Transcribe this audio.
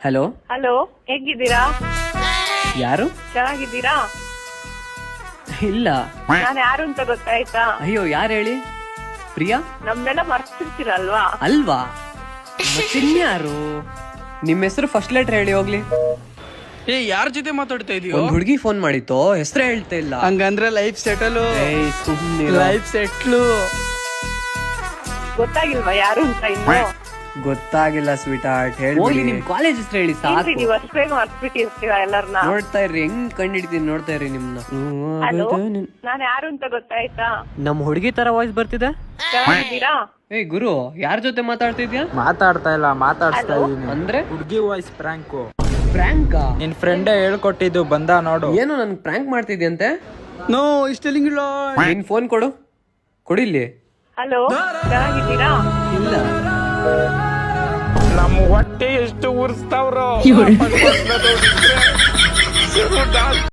Hello hello, ಹೇಗಿದ್ದೀರಾ? ಯಾರು? ಚೆನ್ನಾಗಿದ್ದೀರಾ? ಇಲ್ಲ. ನಾನು ಯಾರು ಅಂತ ಗೊತ್ತಾಯ್ತಾ? ಅಯ್ಯೋ, ಯಾರು ಹೇಳಿ? ಪ್ರಿಯಾ ನಮ್ನೆಲ್ಲ ಮರ್ತಿರ್ತೀರಲ್ವಾ? ಅಲ್ವಾ? ಮತ್ತಿನ್ಯಾರು? ನಿಮ್ಮ ಹೆಸರು ಫಸ್ಟ್ ಲೆಟರ್ ಹೇಳಿ ಹೋಗ್ಲಿ. ಏ, ಯಾರ ಜೊತೆ ಮಾತಾಡ್ತಾ ಇದೀಯೋ? ಒಂದ್ ಹುಡುಗಿ ಫೋನ್ ಮಾಡಿತ್ತು, ಹೆಸರು ಹೇಳ್ತಾ ಇಲ್ಲ. ಹಂಗಂದ್ರೆ ಲೈಫ್ ಸೆಟಲ್. ಏಯ್, ಸುಮ್ನಿರು. Life settle. ಗೊತ್ತಾಗಿಲ್ವಾ ಯಾರು ಅಂತ ಇನ್ನು? ಗೊತ್ತಾಗಿಲ್ಲ ಸ್ವೀಟ್ ಹಾರ್ಟ್, ಹೇಳಿ. ನಿಮ್ ಕಾಲೇಜ್ ಹೆಸರು ಹೇಳಿ ಏನ್ರಿ ಸಾಕು. ನೀವು ಅಷ್ಟು ಬೇಗ ಮರ್ತ್ಬಿಟ್ಟಿರ್ತೀರಾ ಎಲ್ಲರನ್ನ? ನೋಡ್ತಾ ಇರ್ರಿ, ಹೆಂಗ್ ಕಂಡಿಡ್ತೀನಿ ನೋಡ್ತಾ ಇರ್ರಿ ನಿಮ್ನ. ಹಲೋ, ನಾನು ಯಾರು ಅಂತ ಗೊತ್ತಾಯ್ತಾ? ನಮ್ ಹುಡುಗಿ ತರ ವಾಯ್ಸ್ ಬರ್ತಿದೆ. ಚೆನ್ನಾಗಿದ್ದೀರಾ? ಏಯ್ ಗುರು, ಯಾರ ಜೊತೆ ಮಾತಾಡ್ತಿದ್ಯಾ? ಮಾತಾಡ್ತಾ ಇಲ್ಲ, ಮಾತಾಡ್ಸ್ತಾ Hello? ಇದೀನಿ. ಅಂದ್ರೆ ಹುಡ್ಗಿ ವಾಯ್ಸ್ ಪ್ರಾಂಕು. ಪ್ರ್ಯಾಂಕ್? ನಿನ್ ಫ್ರೆಂಡೇ ಹೇಳ್ಕೊಟ್ಟಿದ್ದು, ಬಂದ ನೋಡು. ಏನು ನನ್ ಪ್ರ್ಯಾಂಕ್ ಮಾಡ್ತಿದ್ಯಂತೆ? ನೋ ಇಷ್ಟಲಿಂಗಿಲ್ಲ. ನಿನ್ ಫೋನ್ ಕೊಡು, ಕೊಡಿಲ್ಲಿ. ಹಲೋ, ಚೆನ್ನಾಗಿದ್ದೀರಾ? ಇಲ್ಲ. ನಮ್ಮ ಹೊಟ್ಟೆ ಎಷ್ಟು ಉರ್ಸ್ತಾವ್ರೋ.